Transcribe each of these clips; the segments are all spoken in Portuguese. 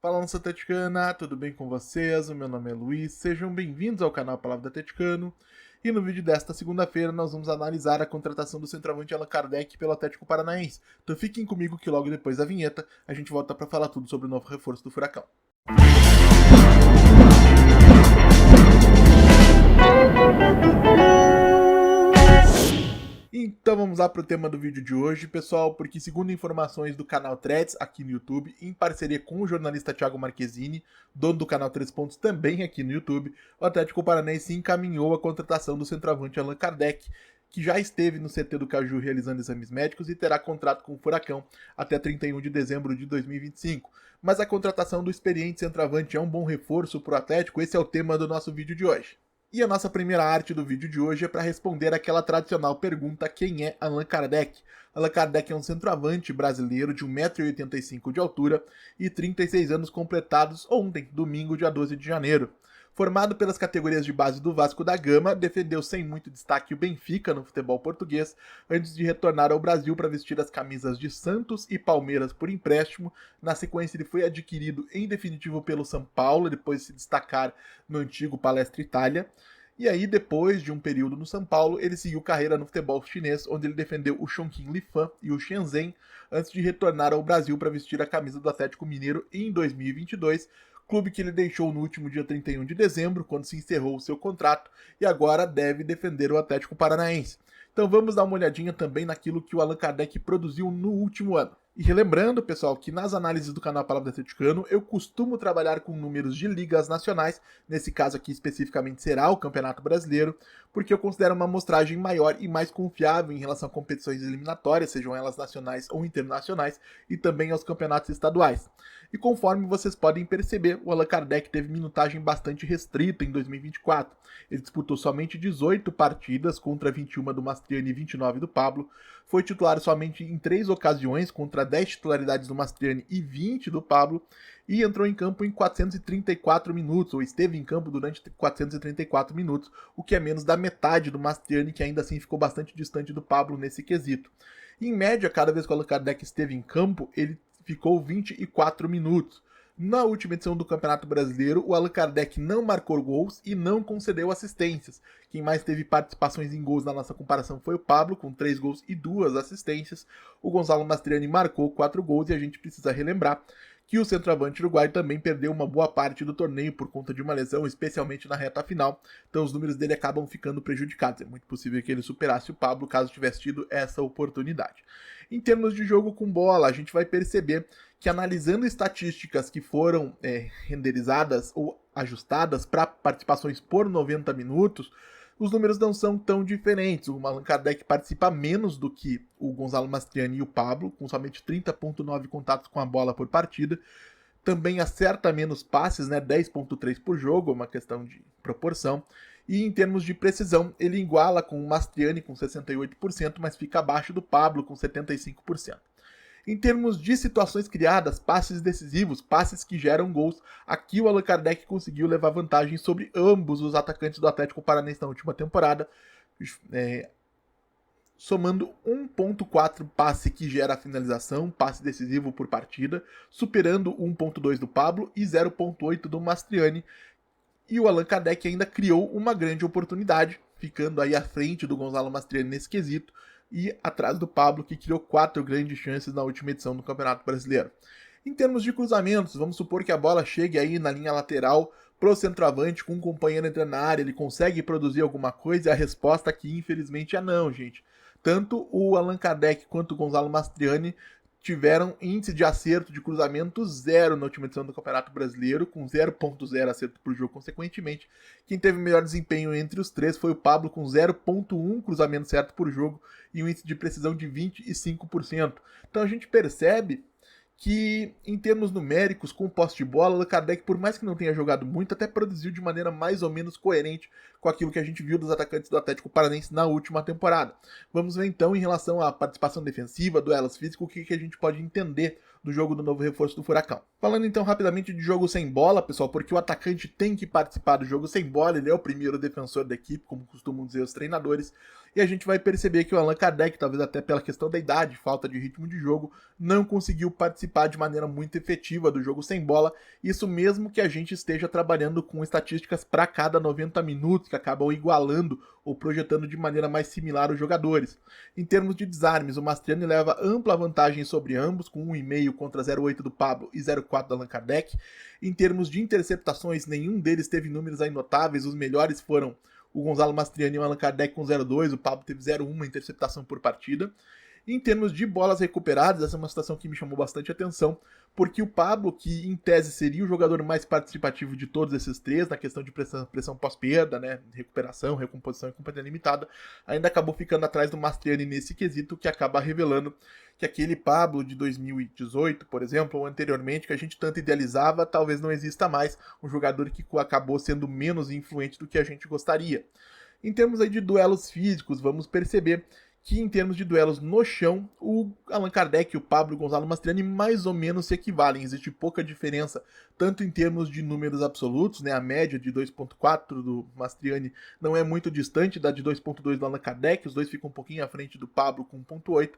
Fala, nossa atleticana, tudo bem com vocês? O meu nome é Luiz, sejam bem-vindos ao canal Palavra do Atleticano. E no vídeo desta segunda-feira nós vamos analisar a contratação do centroavante Allan Kardec pelo Atlético Paranaense. Então fiquem comigo que logo depois da vinheta a gente volta para falar tudo sobre o novo reforço do Furacão. Então vamos lá para o tema do vídeo de hoje, pessoal, porque segundo informações do canal Threads aqui no YouTube, em parceria com o jornalista Thiago Marquezini, dono do canal 3 Pontos também aqui no YouTube, o Atlético Paranaense encaminhou a contratação do centroavante Allan Kardec, que já esteve no CT do Caju realizando exames médicos e terá contrato com o Furacão até 31 de dezembro de 2025. Mas a contratação do experiente centroavante é um bom reforço para o Atlético? Esse é o tema do nosso vídeo de hoje. E a nossa primeira arte do vídeo de hoje é para responder aquela tradicional pergunta: quem é Allan Kardec? Allan Kardec é um centroavante brasileiro de 1,85 m de altura e 36 anos completados ontem, domingo, dia 12 de janeiro. Formado pelas categorias de base do Vasco da Gama, defendeu sem muito destaque o Benfica no futebol português, antes de retornar ao Brasil para vestir as camisas de Santos e Palmeiras por empréstimo. Na sequência, ele foi adquirido em definitivo pelo São Paulo, depois de se destacar no antigo Palestra Itália. E aí, depois de um período no São Paulo, ele seguiu carreira no futebol chinês, onde ele defendeu o Chongqing Lifan e o Shenzhen, antes de retornar ao Brasil para vestir a camisa do Atlético Mineiro em 2022, clube que ele deixou no último dia 31 de dezembro, quando se encerrou o seu contrato, e agora deve defender o Atlético Paranaense. Então vamos dar uma olhadinha também naquilo que o Allan Kardec produziu no último ano. E relembrando, pessoal, que nas análises do canal Palavra do Atleticano eu costumo trabalhar com números de ligas nacionais, nesse caso aqui especificamente será o Campeonato Brasileiro, porque eu considero uma amostragem maior e mais confiável em relação a competições eliminatórias, sejam elas nacionais ou internacionais, e também aos campeonatos estaduais. E conforme vocês podem perceber, o Allan Kardec teve minutagem bastante restrita em 2024. Ele disputou somente 18 partidas contra 21 do Mastriani e 29 do Pablo, foi titular somente em 3 ocasiões contra 10 titularidades do Mastriani e 20 do Pablo, e entrou em campo em 434 minutos, ou esteve em campo durante 434 minutos, o que é menos da metade do Mastriani, que ainda assim ficou bastante distante do Pablo nesse quesito. Em média, cada vez que o Allan Kardec esteve em campo, ele ficou 24 minutos. Na última edição do Campeonato Brasileiro, o Allan Kardec não marcou gols e não concedeu assistências. Quem mais teve participações em gols na nossa comparação foi o Pablo, com 3 gols e 2 assistências. O Gonzalo Mastriani marcou 4 gols e a gente precisa relembrar que o centroavante uruguaio também perdeu uma boa parte do torneio por conta de uma lesão, especialmente na reta final, então os números dele acabam ficando prejudicados. É muito possível que ele superasse o Pablo caso tivesse tido essa oportunidade. Em termos de jogo com bola, a gente vai perceber que, analisando estatísticas que foram renderizadas ou ajustadas para participações por 90 minutos, os números não são tão diferentes. O Allan Kardec participa menos do que o Gonzalo Mastriani e o Pablo, com somente 30,9 contatos com a bola por partida. Também acerta menos passes, 10,3 por jogo, é uma questão de proporção. E em termos de precisão, ele iguala com o Mastriani com 68%, mas fica abaixo do Pablo com 75%. Em termos de situações criadas, passes decisivos, passes que geram gols, aqui o Allan Kardec conseguiu levar vantagem sobre ambos os atacantes do Atlético Paranaense na última temporada, somando 1,4 passe que gera a finalização, passe decisivo por partida, superando 1,2 do Pablo e 0,8 do Mastriani. E o Allan Kardec ainda criou uma grande oportunidade, ficando aí à frente do Gonzalo Mastriani nesse quesito, e atrás do Pablo, que criou 4 grandes chances na última edição do Campeonato Brasileiro. Em termos de cruzamentos, vamos supor que a bola chegue aí na linha lateral pro centroavante, com um companheiro entrando na área, ele consegue produzir alguma coisa? E a resposta aqui, infelizmente, é não, gente. Tanto o Allan Kardec quanto o Gonzalo Mastriani tiveram índice de acerto de cruzamento 0 na última edição do Campeonato Brasileiro, com 0,0 acerto por jogo consequentemente. Quem teve melhor desempenho entre os três foi o Pablo, com 0,1 cruzamento certo por jogo e um índice de precisão de 25%. Então a gente percebe que, em termos numéricos, com posse de bola, Allan Kardec, por mais que não tenha jogado muito, até produziu de maneira mais ou menos coerente com aquilo que a gente viu dos atacantes do Atlético Paranaense na última temporada. Vamos ver então, em relação à participação defensiva, duelos físicos, o que a gente pode entender do jogo do novo reforço do Furacão. Falando então rapidamente de jogo sem bola, pessoal, porque o atacante tem que participar do jogo sem bola, ele é o primeiro defensor da equipe, como costumam dizer os treinadores. e a gente vai perceber que o Allan Kardec, talvez até pela questão da idade, falta de ritmo de jogo, não conseguiu participar de maneira muito efetiva do jogo sem bola, isso mesmo que a gente esteja trabalhando com estatísticas para cada 90 minutos, que acabam igualando ou projetando de maneira mais similar os jogadores. Em termos de desarmes, o Mastriani leva ampla vantagem sobre ambos, com 1,5 contra 0,8 do Pablo e 0,4 do Allan Kardec. Em termos de interceptações, nenhum deles teve números aí notáveis, os melhores foram o Gonzalo Mastriani e o Allan Kardec com 0,2, o Pablo teve 0,1 interceptação por partida. Em termos de bolas recuperadas, essa é uma situação que me chamou bastante atenção, porque o Pablo, que em tese seria o jogador mais participativo de todos esses três, na questão de pressão pós-perda, né, recuperação, recomposição e companhia limitada, ainda acabou ficando atrás do Mastriani nesse quesito, que acaba revelando que aquele Pablo de 2018, por exemplo, ou anteriormente, que a gente tanto idealizava, talvez não exista mais, um jogador que acabou sendo menos influente do que a gente gostaria. Em termos aí de duelos físicos, vamos perceber que em termos de duelos no chão, o Allan Kardec e o Pablo Gonzalo Mastriani mais ou menos se equivalem. Existe pouca diferença, tanto em termos de números absolutos, né? A média de 2,4 do Mastriani não é muito distante da de 2,2 do Allan Kardec, os dois ficam um pouquinho à frente do Pablo com 1,8,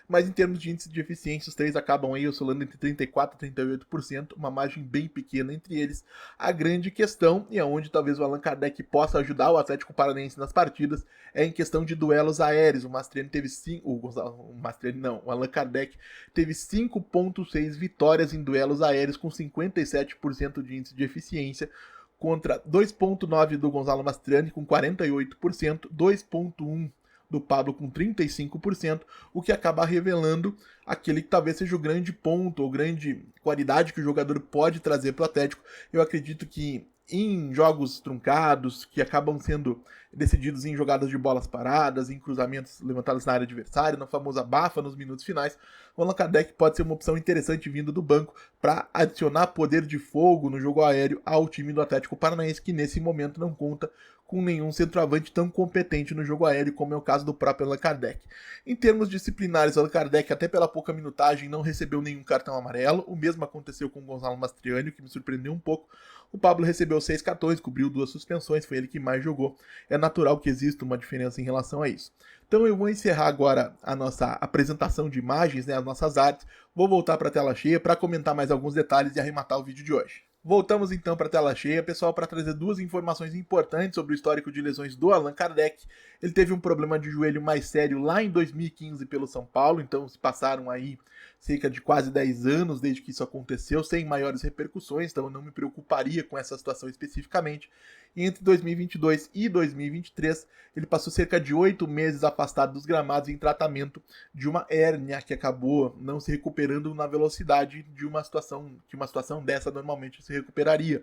mas em termos de índice de eficiência, os três acabam aí oscilando entre 34% e 38%, uma margem bem pequena entre eles. A grande questão, e aonde talvez o Allan Kardec possa ajudar o Atlético Paranaense nas partidas, é em questão de duelos aéreos. O Mastriani teve 5, o Allan Kardec teve 5,6 vitórias em duelos aéreos com 57% de índice de eficiência, contra 2,9 do Gonzalo Mastriani com 48%, 2,1 do Pablo com 35%, o que acaba revelando aquele que talvez seja o grande ponto ou grande qualidade que o jogador pode trazer para o Atlético. Eu acredito que em jogos truncados, que acabam sendo decididos em jogadas de bolas paradas, em cruzamentos levantados na área adversária, na famosa bafa nos minutos finais, o Allan Kardec pode ser uma opção interessante vindo do banco para adicionar poder de fogo no jogo aéreo ao time do Atlético Paranaense, que nesse momento não conta com nenhum centroavante tão competente no jogo aéreo, como é o caso do próprio Allan Kardec. Em termos disciplinares, Allan Kardec, até pela pouca minutagem, não recebeu nenhum cartão amarelo. O mesmo aconteceu com o Gonzalo Mastriani, o que me surpreendeu um pouco. O Pablo recebeu 6 cartões, cobriu 2 suspensões, foi ele que mais jogou. É natural que exista uma diferença em relação a isso. Então eu vou encerrar agora a nossa apresentação de imagens, né, as nossas artes. Vou voltar para a tela cheia para comentar mais alguns detalhes e arrematar o vídeo de hoje. Voltamos então para a tela cheia, pessoal, para trazer duas informações importantes sobre o histórico de lesões do Allan Kardec. Ele teve um problema de joelho mais sério lá em 2015 pelo São Paulo, então se passaram aí cerca de quase 10 anos desde que isso aconteceu, sem maiores repercussões, então eu não me preocuparia com essa situação especificamente. E entre 2022 e 2023, ele passou cerca de 8 meses afastado dos gramados em tratamento de uma hérnia que acabou não se recuperando na velocidade de uma situação dessa normalmente se recuperaria.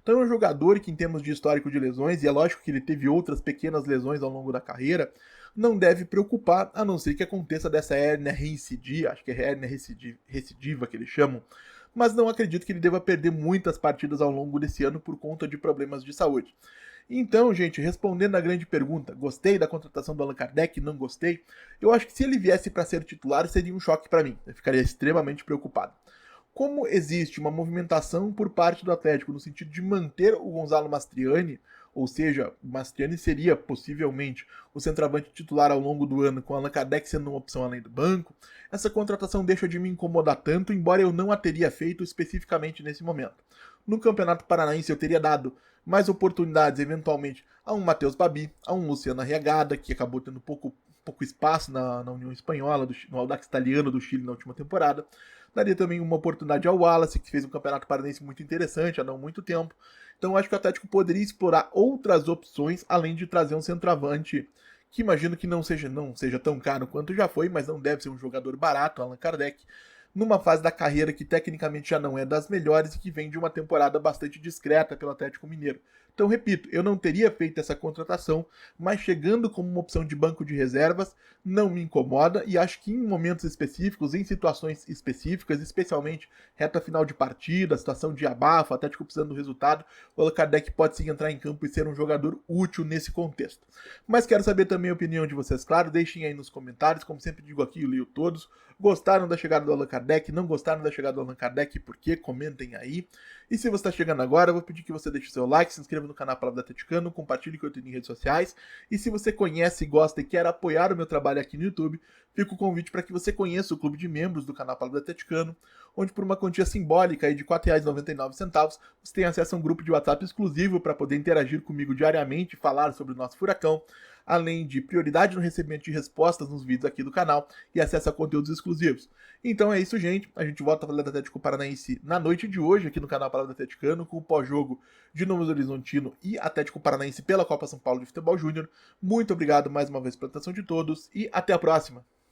Então é um jogador que, em termos de histórico de lesões, e é lógico que ele teve outras pequenas lesões ao longo da carreira, não deve preocupar, a não ser que aconteça dessa hérnia reincidir, acho que é hérnia recidiva que eles chamam, mas não acredito que ele deva perder muitas partidas ao longo desse ano por conta de problemas de saúde. Então, gente, respondendo à grande pergunta, gostei da contratação do Allan Kardec, não gostei? Eu acho que se ele viesse para ser titular, seria um choque para mim, eu ficaria extremamente preocupado. Como existe uma movimentação por parte do Atlético no sentido de manter o Gonzalo Mastriani, ou seja, o Mastriani seria possivelmente o centroavante titular ao longo do ano, com o Allan Kardec sendo uma opção além do banco, essa contratação deixa de me incomodar tanto, embora eu não a teria feito especificamente nesse momento. No Campeonato Paranaense eu teria dado mais oportunidades, eventualmente, a um Matheus Babi, a um Luciano Arriagada, que acabou tendo pouco espaço na União Espanhola, no Audax Italiano do Chile na última temporada. Daria também uma oportunidade ao Wallace, que fez um campeonato paranaense muito interessante há não muito tempo. Então acho que o Atlético poderia explorar outras opções, além de trazer um centroavante que imagino que não seja tão caro quanto já foi, mas não deve ser um jogador barato, Allan Kardec, numa fase da carreira que tecnicamente já não é das melhores e que vem de uma temporada bastante discreta pelo Atlético Mineiro. Então, repito, eu não teria feito essa contratação, mas chegando como uma opção de banco de reservas, não me incomoda e acho que em momentos específicos, em situações específicas, especialmente reta final de partida, situação de abafa, Atlético precisando do resultado, o Allan Kardec pode sim entrar em campo e ser um jogador útil nesse contexto. Mas quero saber também a opinião de vocês, claro, deixem aí nos comentários, como sempre digo aqui, eu leio todos. Gostaram da chegada do Allan Kardec? Kardec, não gostaram da chegada do Allan Kardec, por quê? Comentem aí. E se você está chegando agora, eu vou pedir que você deixe o seu like, se inscreva no canal Palavra Atleticano, compartilhe conteúdo em redes sociais. E se você conhece, gosta e quer apoiar o meu trabalho aqui no YouTube, fica o convite para que você conheça o clube de membros do canal Palavra Atleticano, onde por uma quantia simbólica aí de R$ 4,99 você tem acesso a um grupo de WhatsApp exclusivo para poder interagir comigo diariamente e falar sobre o nosso furacão, além de prioridade no recebimento de respostas nos vídeos aqui do canal e acesso a conteúdos exclusivos. Então é isso, gente. A gente volta a falar do Atlético Paranaense na noite de hoje aqui no canal Palavra Atleticano, com o pós-jogo de Novo Horizontino e Atlético Paranaense pela Copa São Paulo de Futebol Júnior. Muito obrigado mais uma vez pela atenção de todos e até a próxima!